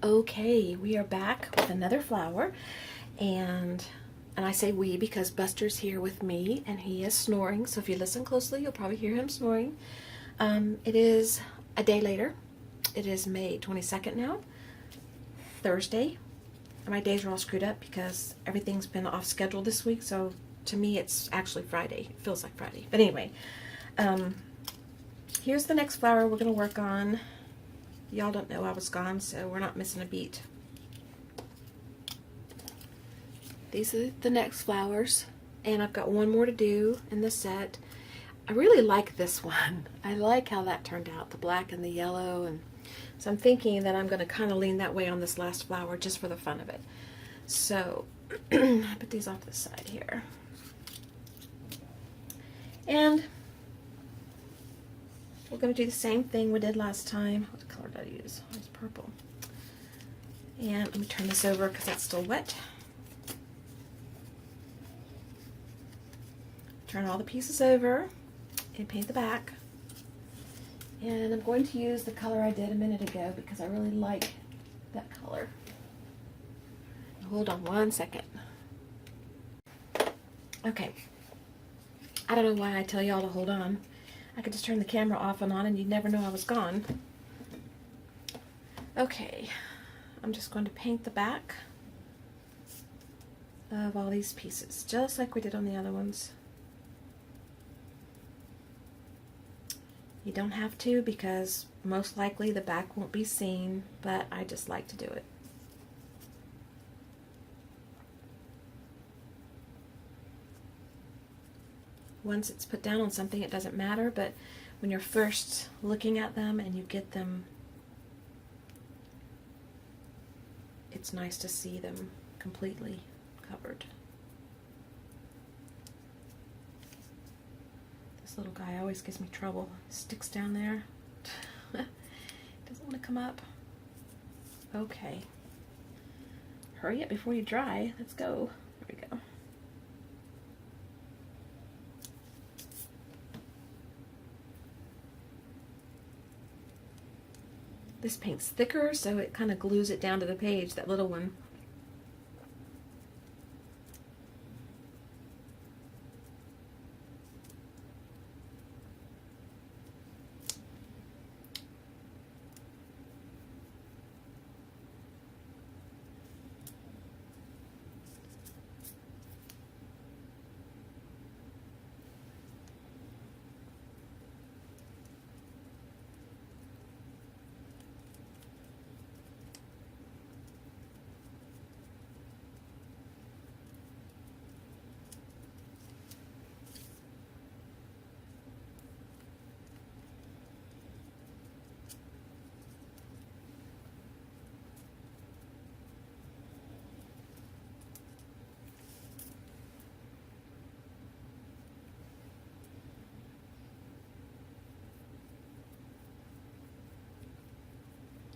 Okay, we are back with another flower, and I say we because Buster's here with me, and he is snoring. So if you listen closely, you'll probably hear him snoring. It is a day later. It is May 22nd now, Thursday. My days are all screwed up because everything's been off schedule this week. So to me, it's actually Friday. It feels like Friday, but anyway, here's the next flower we're gonna work on. Y'all don't know I was gone, so we're not missing a beat. These are the next flowers, and I've got one more to do in the set. I really like this one. I like how that turned out, the black and the yellow, and so I'm thinking that I'm going to kind of lean that way on this last flower just for the fun of it. So put these off to the side here. And we're going to do the same thing we did last time. What color did I use? It's purple. And let me turn this over because that's still wet. Turn all the pieces over and paint the back. And I'm going to use the color I did a minute ago because I really like that color. Hold on one second. Okay. I don't know why I tell y'all to hold on. I could just turn the camera off and on and you'd never know I was gone. Okay. I'm just going to paint the back of all these pieces, just like we did on the other ones. You don't have to because most likely the back won't be seen, but I just like to do it. Once it's put down on something, it doesn't matter, but when you're first looking at them and you get them, it's nice to see them completely covered. This little guy always gives me trouble. Sticks down there. Doesn't want to come up. Okay. Hurry up before you dry. Let's go. There we go. This paint's thicker, so it kind of glues it down to the page, that little one.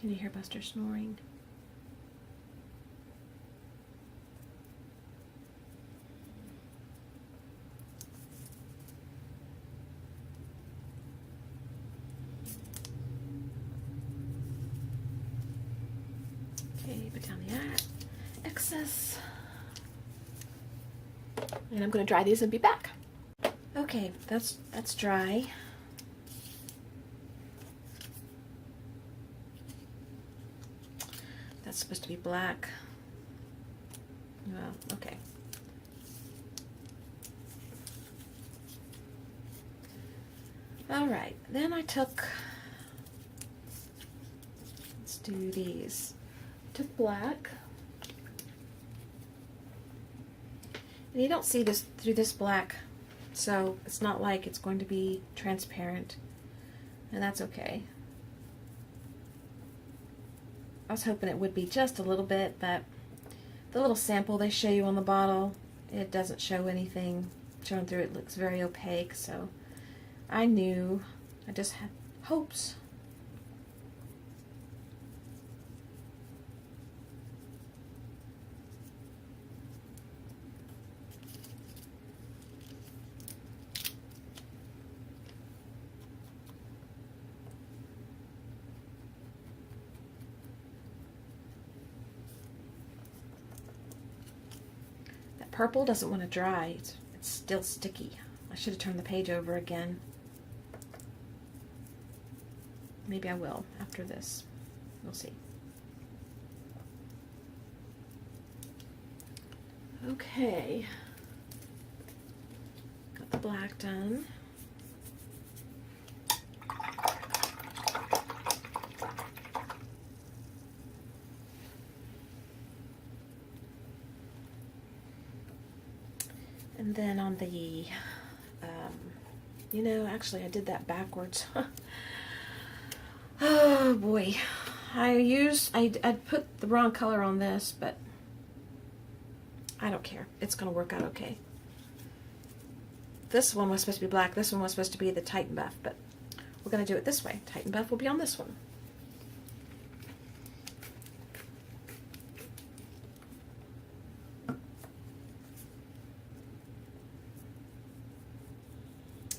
Can you hear Buster snoring? Okay, put down the excess. And I'm going to dry these and be back. Okay, that's dry. That's supposed to be black. Well, okay. All right, then I took, let's do these. Took black. And you don't see this through this black, so it's not like it's going to be transparent, and that's okay. I was hoping it would be just a little bit, but the little sample they show you on the bottle, it doesn't show anything showing through. It looks very opaque, so I knew. I just had hopes. purple doesn't want to dry. It's still sticky. I should have turned the page over again. Maybe I will after this. We'll see. Okay. Got the black done. And then on the, you know, actually I did that backwards. Oh boy. I put the wrong color on this, but I don't care. It's going to work out okay. This one was supposed to be black. This one was supposed to be the Titan Buff, but we're going to do it this way. Titan Buff will be on this one.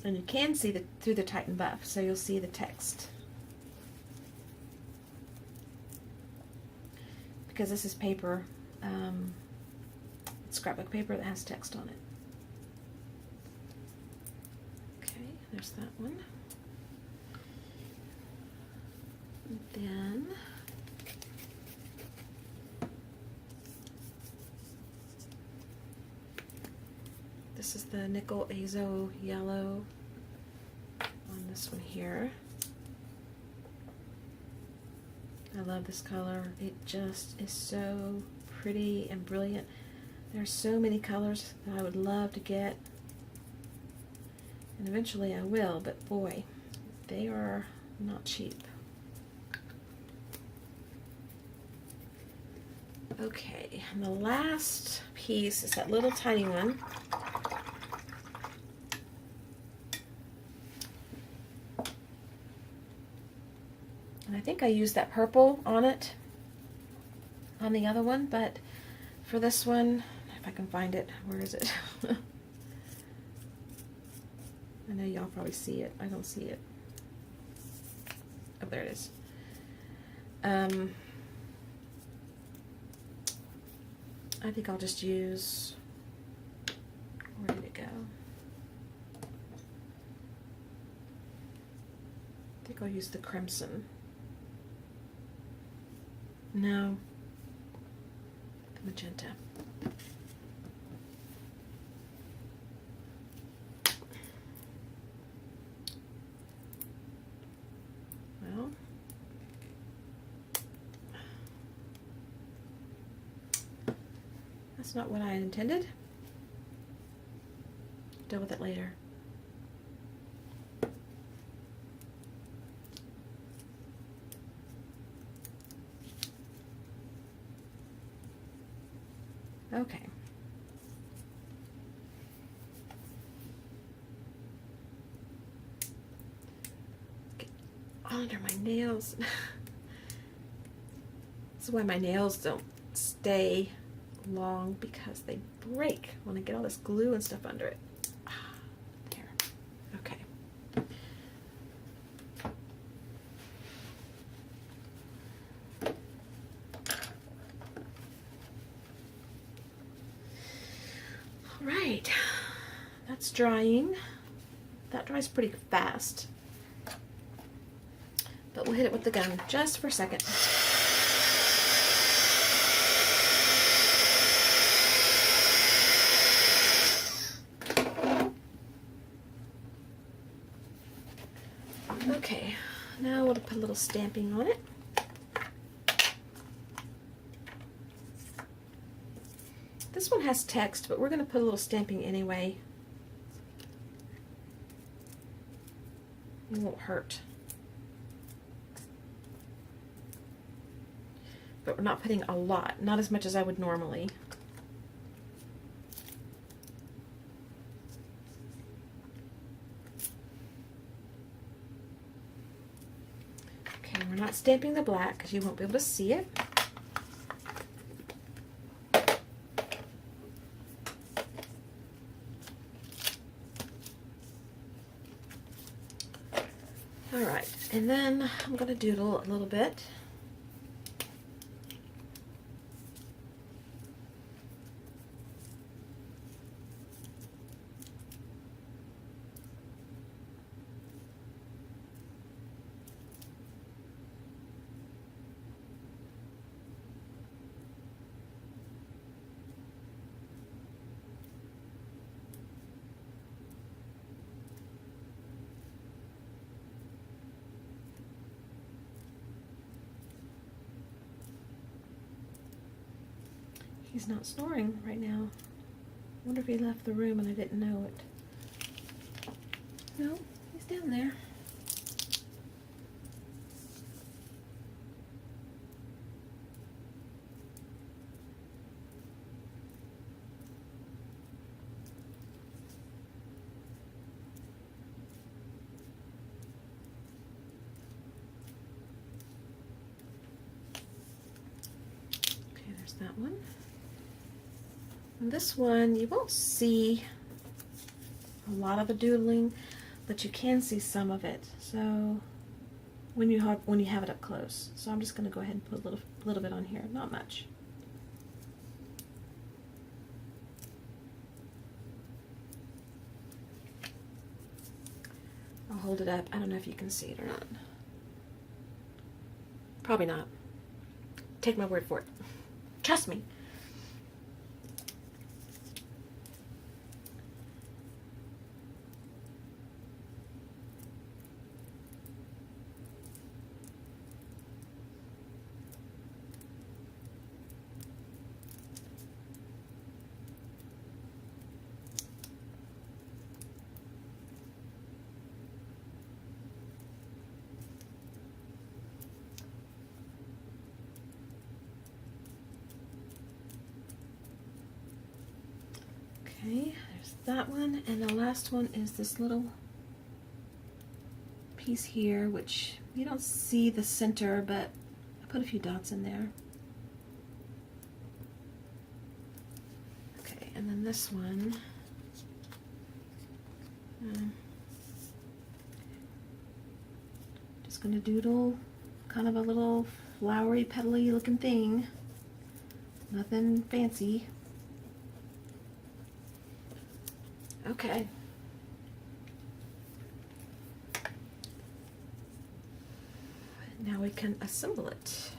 And you can see through the Titan Buff, so you'll see the text. Because this is paper, it's scrapbook paper that has text on it. Okay, there's that one. And then this is the nickel azo yellow on this one here. I love this color. It just is so pretty and brilliant. There are so many colors that I would love to get, and eventually I will, but boy, they are not cheap. Okay, and the last piece is that little tiny one. And I think I used that purple on it, on the other one, but for this one, if I can find it, where is it? I know y'all probably see it. I don't see it. Oh, there it is. I think I'll just use, where did it go? I think I'll use the crimson. No, the magenta. Well, that's not what I intended. Deal with it later. Okay. Get under my nails. This is why my nails don't stay long, because they break when I get all this glue and stuff under it. There. Okay. Right, that's drying. That dries pretty fast, but we'll hit it with the gun just for a second. Okay, now we'll put a little stamping on it. This one has text, but we're going to put a little stamping anyway. It won't hurt. But we're not putting a lot, not as much as I would normally. Okay, we're not stamping the black because you won't be able to see it. Alright, and then I'm going to doodle a little bit. He's not snoring right now. I wonder if he left the room and I didn't know it. No, he's down there. Okay, there's that one. And this one, you won't see a lot of the doodling, but you can see some of it. So when you have it up close. So I'm just going to go ahead and put a little bit on here, not much. I'll hold it up. I don't know if you can see it or not. Probably not. Take my word for it. Trust me. Okay, there's that one, and the last one is this little piece here, which you don't see the center, but I put a few dots in there. Okay, and then this one, just gonna doodle kind of a little flowery, petally looking thing. Nothing fancy. Okay. Now we can assemble it.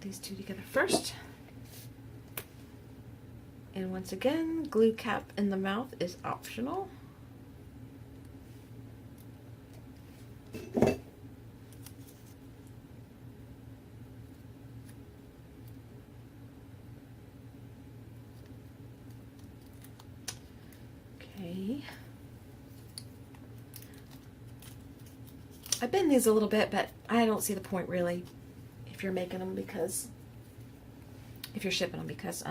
These two together first. And once again, glue cap in the mouth is optional. Okay. I bend these a little bit, but I don't see the point really if you're making them, because if you're shipping them, because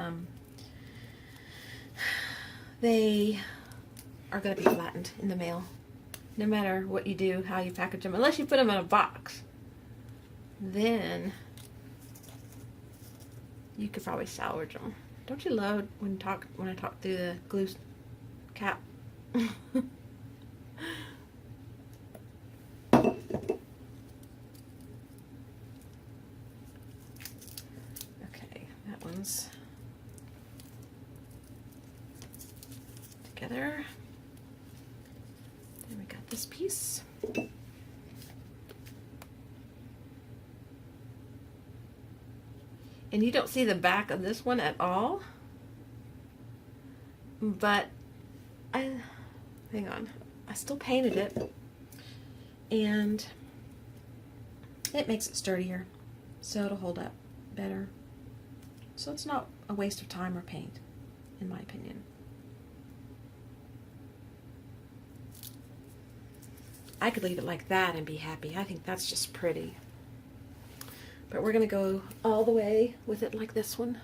they are going to be flattened in the mail no matter what you do, how you package them, unless you put them in a box. Then you could probably salvage them. Don't you love when I talk through the glue cap? Okay, that one's together. Then we got this piece. And you don't see the back of this one at all, but hang on, I still painted it, and it makes it sturdier, so it'll hold up better. So it's not a waste of time or paint, in my opinion. I could leave it like that and be happy. I think that's just pretty. But we're going to go all the way with it like this one.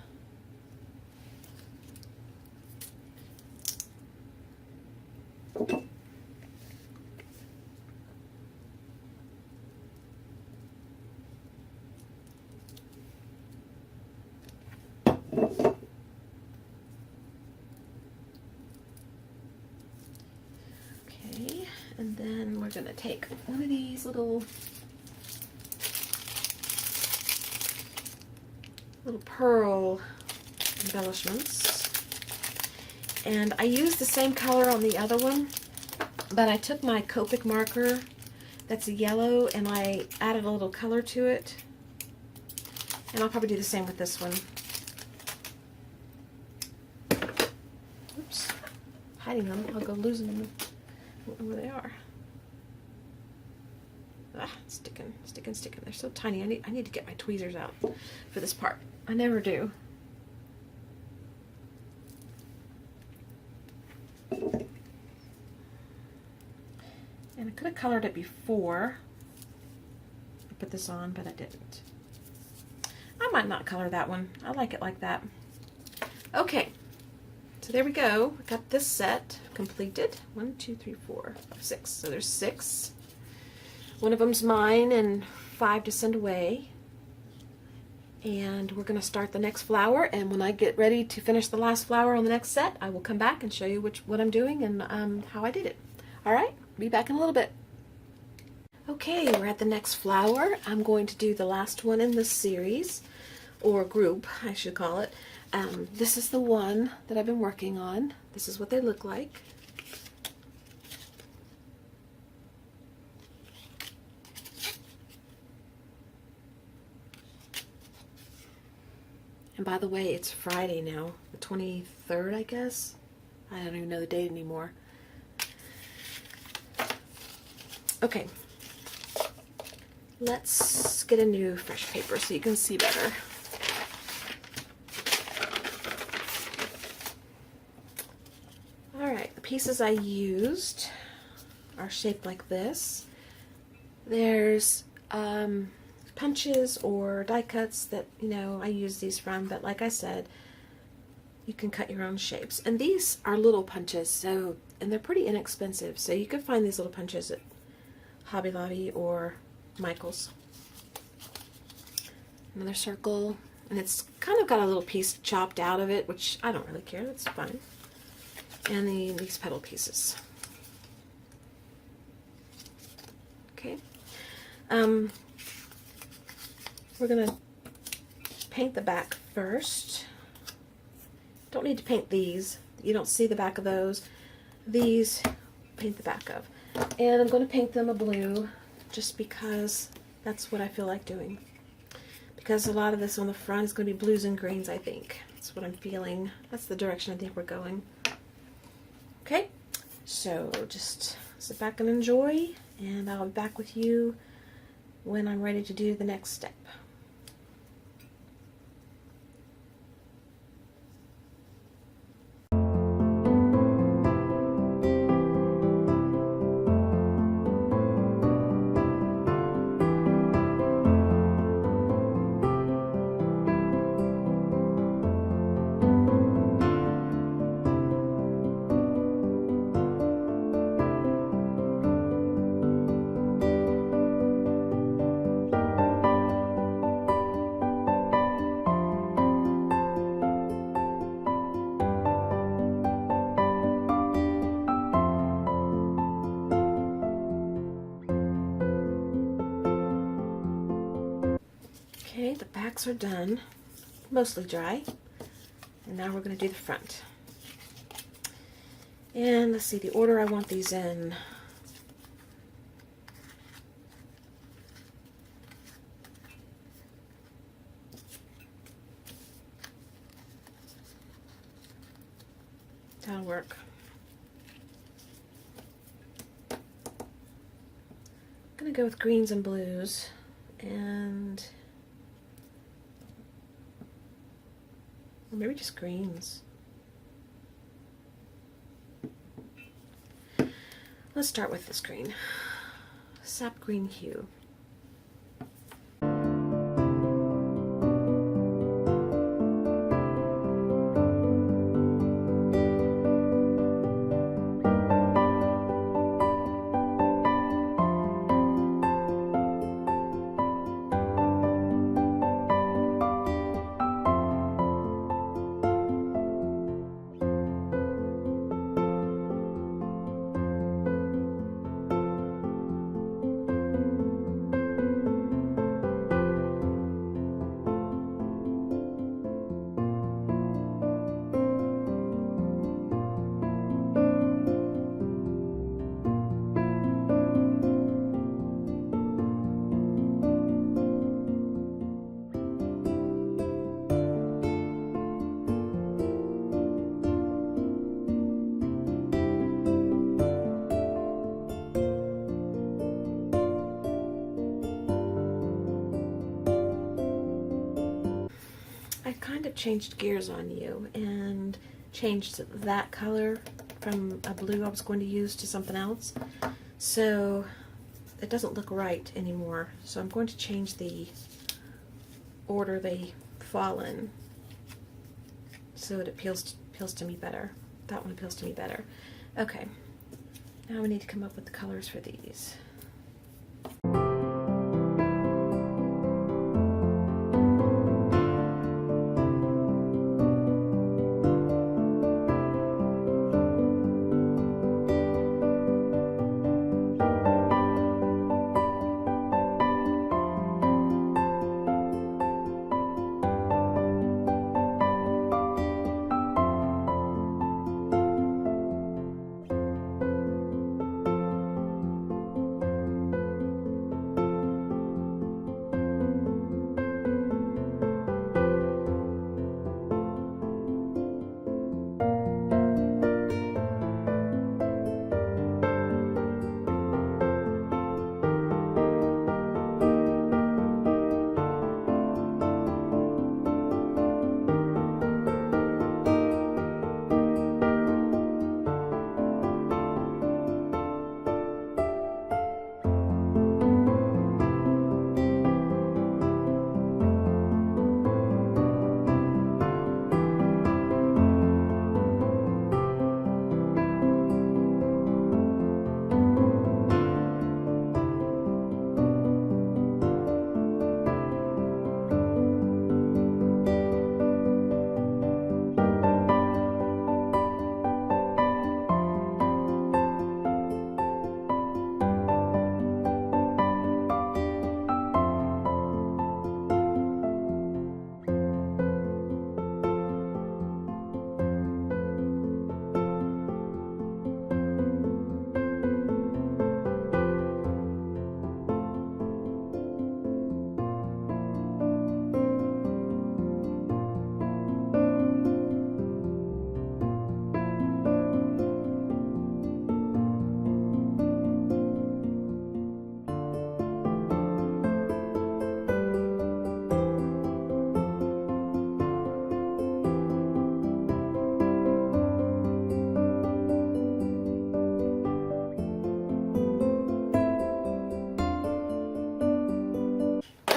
Okay, and then we're going to take one of these little pearl embellishments, and I used the same color on the other one, but I took my Copic marker that's a yellow and I added a little color to it, and I'll probably do the same with this one. Oops, hiding them, I'll go losing them. I don't know where they are. Sticking. They're so tiny. I need to get my tweezers out for this part. I never do. And I could have colored it before I put this on, but I didn't. I might not color that one. I like it like that. Okay, so there we go. I got this set completed. 1, 2, 3, 4, 5, 6. So there's 6. One of them's mine and 5 to send away. And we're going to start the next flower, and when I get ready to finish the last flower on the next set, I will come back and show you what I'm doing and how I did it. Alright, be back in a little bit. Okay, we're at the next flower. I'm going to do the last one in this series, or group, I should call it. This is the one that I've been working on. This is what they look like. And by the way, it's Friday now, the 23rd, I guess. I don't even know the date anymore. Okay. Let's get a new fresh paper so you can see better. Alright, the pieces I used are shaped like this. There's punches or die cuts that, you know, I use these from, but like I said, you can cut your own shapes. And these are little punches, and they're pretty inexpensive, so you can find these little punches at Hobby Lobby or Michael's. Another circle, and it's kind of got a little piece chopped out of it, which I don't really care, that's fine. And these petal pieces. Okay. We're going to paint the back first. Don't need to paint these. You don't see the back of those. These, paint the back of. And I'm going to paint them a blue just because that's what I feel like doing. Because a lot of this on the front is going to be blues and greens, I think. That's what I'm feeling. That's the direction I think we're going. Okay, so just sit back and enjoy, and I'll be back with you when I'm ready to do the next step. Okay, the backs are done, mostly dry, and now we're going to do the front. And let's see the order I want these in. That'll work. I'm going to go with greens and blues, and or maybe just greens. Let's start with this green, sap green hue. kind of changed gears on you and changed that color from a blue I was going to use to something else. So it doesn't look right anymore. So I'm going to change the order they fall in so it appeals to me better. That one appeals to me better. Okay, now we need to come up with the colors for these.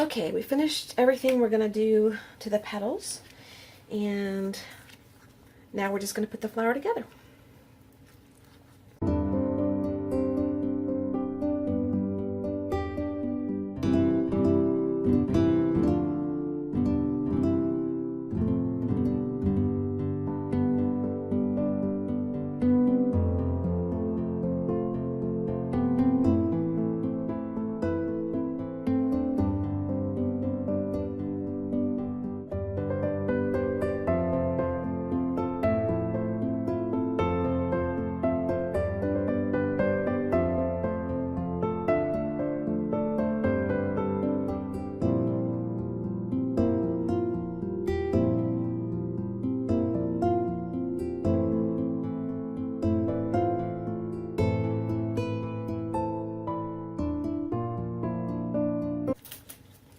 Okay, we finished everything we're going to do to the petals, and now we're just going to put the flower together.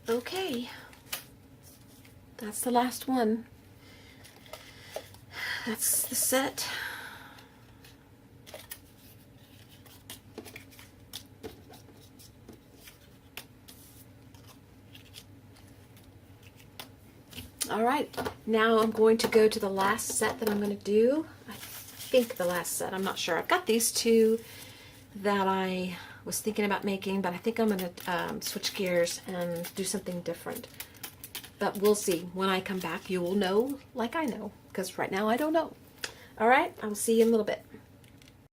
Okay, that's the last one. That's the set. All right, now I'm going to go to the last set that I'm going to do. I think the last set, I'm not sure. I've got these two that I was thinking about making, but I think I'm going to switch gears and do something different. But we'll see. When I come back, you will know like I know, because right now I don't know. All right, I will see you in a little bit.